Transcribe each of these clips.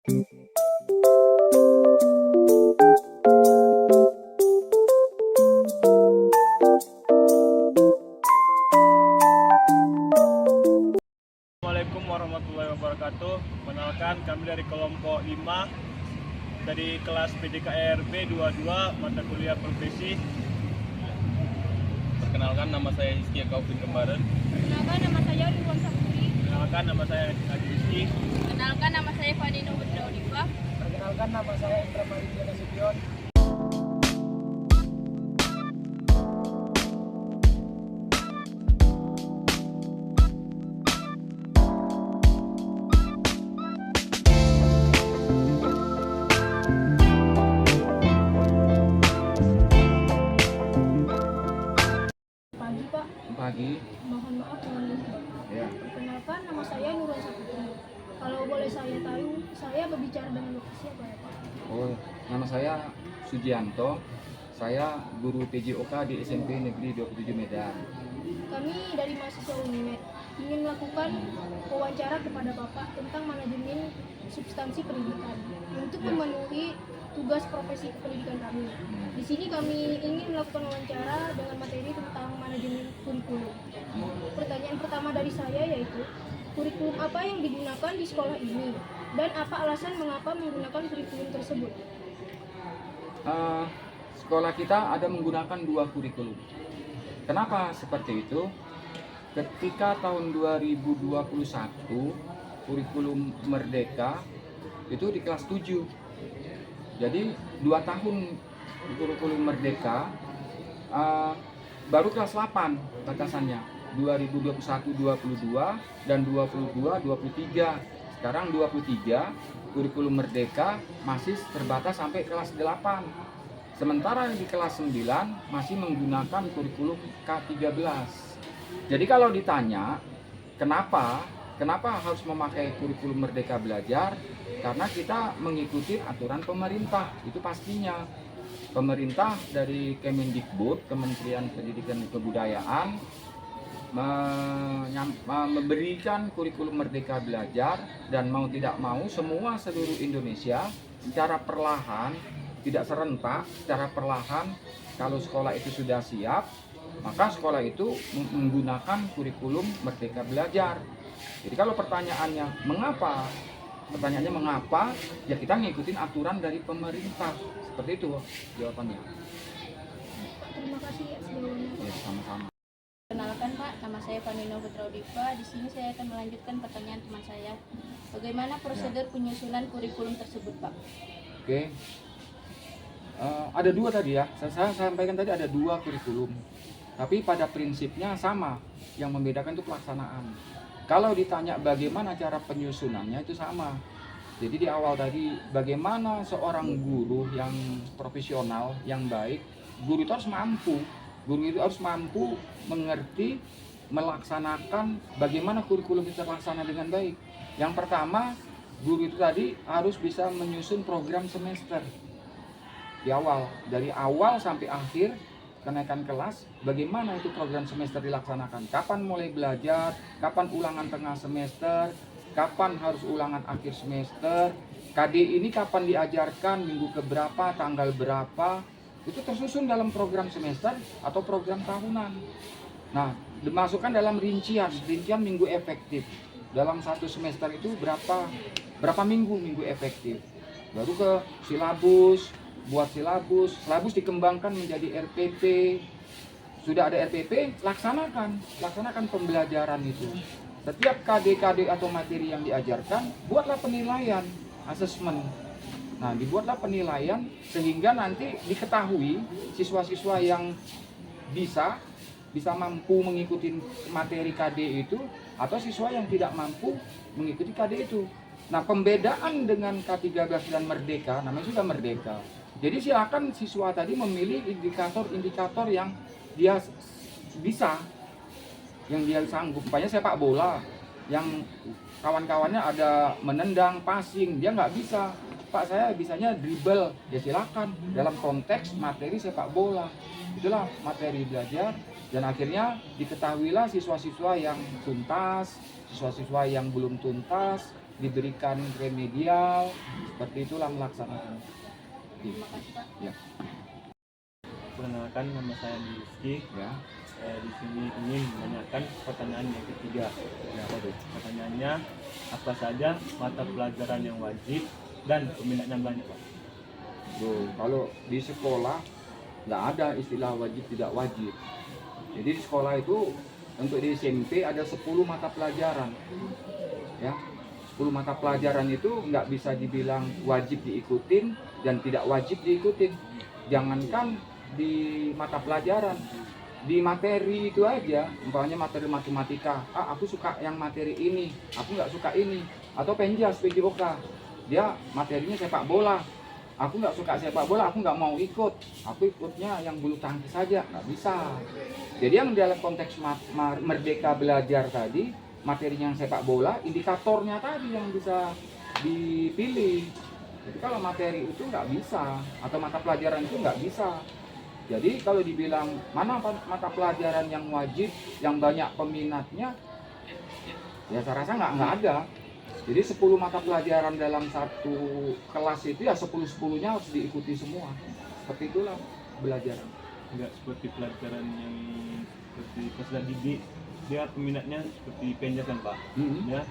Assalamualaikum warahmatullahi wabarakatuh. Mengenalkan kami dari kelompok 5 dari kelas PDKR B22 mata kuliah profesi. Perkenalkan, nama saya Hizky Kaufin Kembaran. Perkenalkan, nama saya Ridwan Sapuri. Perkenalkan, nama saya Adi Rizky. Perkenalkan, nama saya Fadino Putra. Perkenalkan, nama saya Indra Maria Nasution. Pagi Pak, Pagi. mohon maaf dengan lupa. Ya. Perkenalkan, nama saya Nurul Saputri. Kalau boleh saya tahu, saya berbicara dengan Bapak siapa ya Pak? Oh, nama saya Sujianto. Saya guru PJOK di SMP Negeri 27 Medan. Kami dari mahasiswa UNIMED ingin melakukan wawancara kepada Bapak tentang manajemen substansi pendidikan untuk memenuhi tugas profesi pendidikan kami. Di sini kami ingin melakukan wawancara dengan materi tentang manajemen kurikulum. Pertanyaan pertama dari saya yaitu, kurikulum apa yang digunakan di sekolah ini dan apa alasan mengapa menggunakan kurikulum tersebut? Sekolah kita ada menggunakan 2 kurikulum. Kenapa seperti itu? Ketika tahun 2021 kurikulum Merdeka itu di kelas 7. Jadi 2 tahun kurikulum Merdeka baru kelas 8 batasannya. 2021-22 dan 22-23. Sekarang 23 kurikulum Merdeka masih terbatas sampai kelas 8. Sementara di kelas 9 masih menggunakan kurikulum K13. Jadi kalau ditanya kenapa harus memakai kurikulum Merdeka Belajar? Karena kita mengikuti aturan pemerintah, itu pastinya. Pemerintah dari Kemendikbud, Kementerian Pendidikan dan Kebudayaan, memberikan kurikulum Merdeka Belajar, dan mau tidak mau semua seluruh Indonesia secara perlahan, tidak serentak, secara perlahan, kalau sekolah itu sudah siap, maka sekolah itu menggunakan kurikulum Merdeka Belajar. Jadi kalau pertanyaannya mengapa? Pertanyaannya mengapa? Ya kita ngikutin aturan dari pemerintah. Seperti itu jawabannya. Terima kasih atas jawabannya. Ya, sama-sama. Perkenalkan Pak, nama saya Fadino Putra. Di sini saya akan melanjutkan pertanyaan teman saya. Bagaimana prosedur penyusunan kurikulum tersebut, Pak? Oke. Ada 2 tadi ya. Saya sampaikan tadi ada 2 kurikulum. Tapi pada prinsipnya sama. Yang membedakan itu pelaksanaan. Kalau ditanya bagaimana cara penyusunannya itu sama. Jadi di awal tadi bagaimana seorang guru yang profesional, yang baik, guru itu harus mampu. Guru itu harus mampu mengerti, melaksanakan bagaimana kurikulum itu terlaksana dengan baik. Yang pertama, guru itu tadi harus bisa menyusun program semester. Di awal, dari awal sampai akhir kenaikan kelas, bagaimana itu program semester dilaksanakan, kapan mulai belajar, kapan ulangan tengah semester, kapan harus ulangan akhir semester, KD ini kapan diajarkan, minggu keberapa, tanggal berapa, itu tersusun dalam program semester atau program tahunan. Nah, dimasukkan dalam rincian minggu efektif. Dalam 1 semester itu berapa minggu efektif. Baru ke silabus, buat silabus dikembangkan menjadi RPP. Sudah ada RPP, laksanakan pembelajaran itu. Setiap KD atau materi yang diajarkan, buatlah penilaian, asesmen. Nah, dibuatlah penilaian sehingga nanti diketahui siswa-siswa yang bisa mampu mengikuti materi KD itu atau siswa yang tidak mampu mengikuti KD itu. Nah, pembedaan dengan K13 dan Merdeka, namanya sudah Merdeka. Jadi silakan siswa tadi memilih indikator-indikator yang dia bisa, yang dia sanggup. Umpamanya sepak bola, yang kawan-kawannya ada menendang, passing, dia nggak bisa. Pak, saya bisanya dribble, ya silakan dalam konteks materi sepak bola. Itulah materi belajar, dan akhirnya diketahuilah siswa-siswa yang tuntas, siswa-siswa yang belum tuntas, diberikan remedial, seperti itulah melaksanakan. Terima kasih Pak. Ya, Perkenalkan, nama saya Rizky. ya. Saya di sini ingin menanyakan pertanyaan yang ketiga. Ya, apa tuh? Pertanyaannya, apa saja mata pelajaran yang wajib dan peminatnya banyak, Pak? Tuh, kalau di sekolah nggak ada istilah wajib tidak wajib. Jadi di sekolah itu untuk di SMP ada 10 mata pelajaran. Ya, 10 mata pelajaran itu nggak bisa dibilang wajib diikutin dan tidak wajib diikutin. Jangankan di mata pelajaran, di materi itu aja, umpamanya materi matematika, aku suka yang materi ini, aku nggak suka ini. Atau penjas PJOK, dia materinya sepak bola, aku nggak suka sepak bola, aku nggak mau ikut, aku ikutnya yang bulu tangkis saja, nggak bisa. Jadi yang dalam konteks merdeka belajar tadi, materinya yang sepak bola, indikatornya tadi yang bisa dipilih. Jadi kalau materi itu nggak bisa, atau mata pelajaran itu nggak bisa. Jadi kalau dibilang mana mata pelajaran yang wajib, yang banyak peminatnya, ya saya rasa nggak ada. Jadi 10 mata pelajaran dalam satu kelas itu ya 10-10-nya harus diikuti semua. Seperti itulah belajar. Enggak seperti pelajaran yang seperti peserta didik, dia peminatnya seperti penjas kan, Pak? Ya.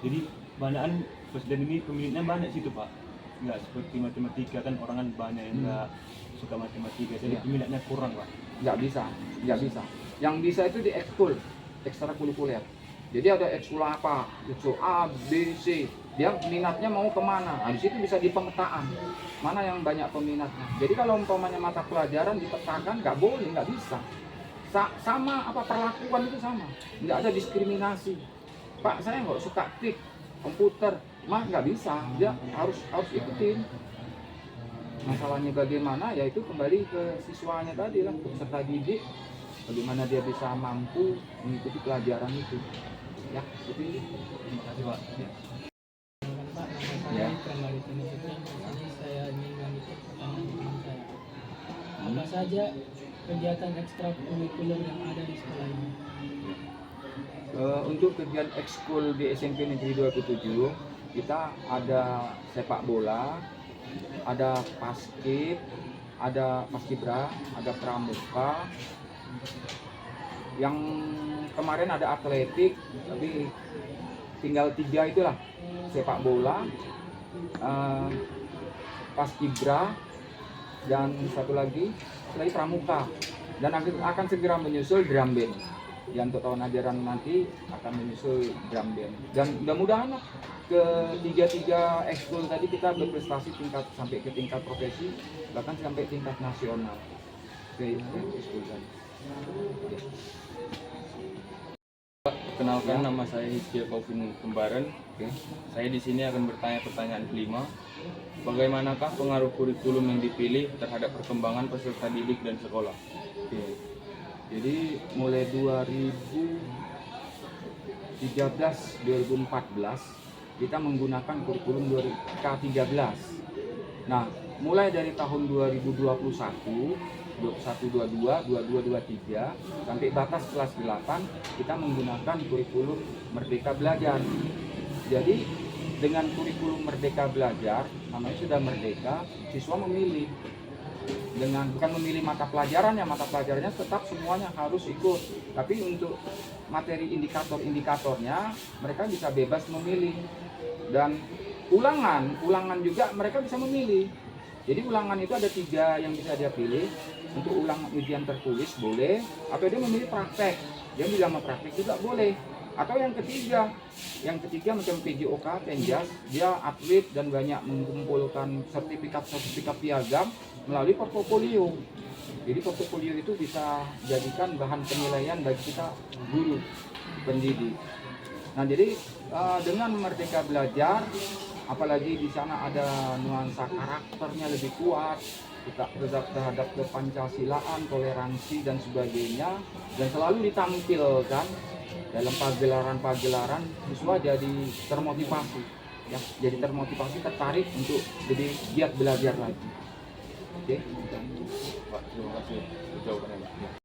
Jadi banyaan presiden ini peminatnya banyak situ, Pak. Enggak seperti matematika kan, orang kan banyak yang enggak suka matematika, jadi peminatnya kurang, Pak. Nggak bisa. Yang bisa itu di ekskul, ekstrakurikuler. Jadi ada ekskul apa, ekskul A, B, C. Dia minatnya mau kemana? Nah, di situ bisa di pemetaan mana yang banyak peminatnya. Jadi kalau umpamanya mata pelajaran dipetakan nggak boleh, nggak bisa. Sama apa perlakuan itu sama, nggak ada diskriminasi. Pak, saya nggak suka tik komputer, nggak bisa. Dia harus ikutin. Masalahnya bagaimana, yaitu kembali ke siswanya tadi lah, peserta didik, bagaimana dia bisa mampu mengikuti pelajaran itu. Ya, itu. Terima kasih, Pak. Ya. Pak, nama saya Ya. Pramali Tinisution. Di sini saya ingin melanjutkan pertanyaan teman saya. Apa saja kegiatan ekstrakurikuler yang ada di sekolah ini? Untuk kegiatan ekskul di SMP Negeri 27, kita ada sepak bola, ada paskib, ada paskibra, ada pramuka. Yang kemarin ada atletik, tapi tinggal 3 itulah, sepak bola, paskibra, dan satu lagi pramuka. Dan akan segera menyusul drum band. Yang untuk tahun ajaran nanti akan menyusul drum band. Dan mudah-mudahan ketiga ekskul tadi kita berprestasi sampai ke tingkat profesi, bahkan sampai tingkat nasional. Oke, ekskul tadi. Perkenalkan, nama saya Hizkiel Kaufin Kembaran. Oke. Saya di sini akan bertanya pertanyaan kelima. Bagaimanakah pengaruh kurikulum yang dipilih terhadap perkembangan peserta didik dan sekolah? Oke. Jadi mulai 2013-2014 kita menggunakan kurikulum K13. Nah, mulai dari tahun 2021, 2122, 2223 sampai batas kelas 8 kita menggunakan kurikulum Merdeka Belajar. Jadi dengan kurikulum Merdeka Belajar, namanya sudah merdeka, siswa memilih. Bukan memilih mata pelajarannya, mata pelajarannya tetap semuanya harus ikut. Tapi untuk materi indikator-indikatornya mereka bisa bebas memilih. Dan ulangan juga mereka bisa memilih. Jadi ulangan itu ada 3 yang bisa dia pilih. Untuk ulang ujian tertulis boleh, atau dia memilih praktek. Dia bilang mau praktek juga boleh. Atau yang ketiga macam PJOK, penjas, dia atlet dan banyak mengumpulkan sertifikat piagam melalui portofolio. Jadi portofolio itu bisa jadikan bahan penilaian bagi kita guru pendidik. Nah, jadi dengan Merdeka Belajar, apalagi di sana ada nuansa karakternya lebih kuat, kita terhadap kepancasilaan, toleransi dan sebagainya, dan selalu ditampilkan dalam pagelaran-pagelaran, siswa jadi termotivasi, ya, jadi termotivasi, tertarik untuk jadi giat belajar lagi. Oke. Pak, terima kasih jawabannya, Pak.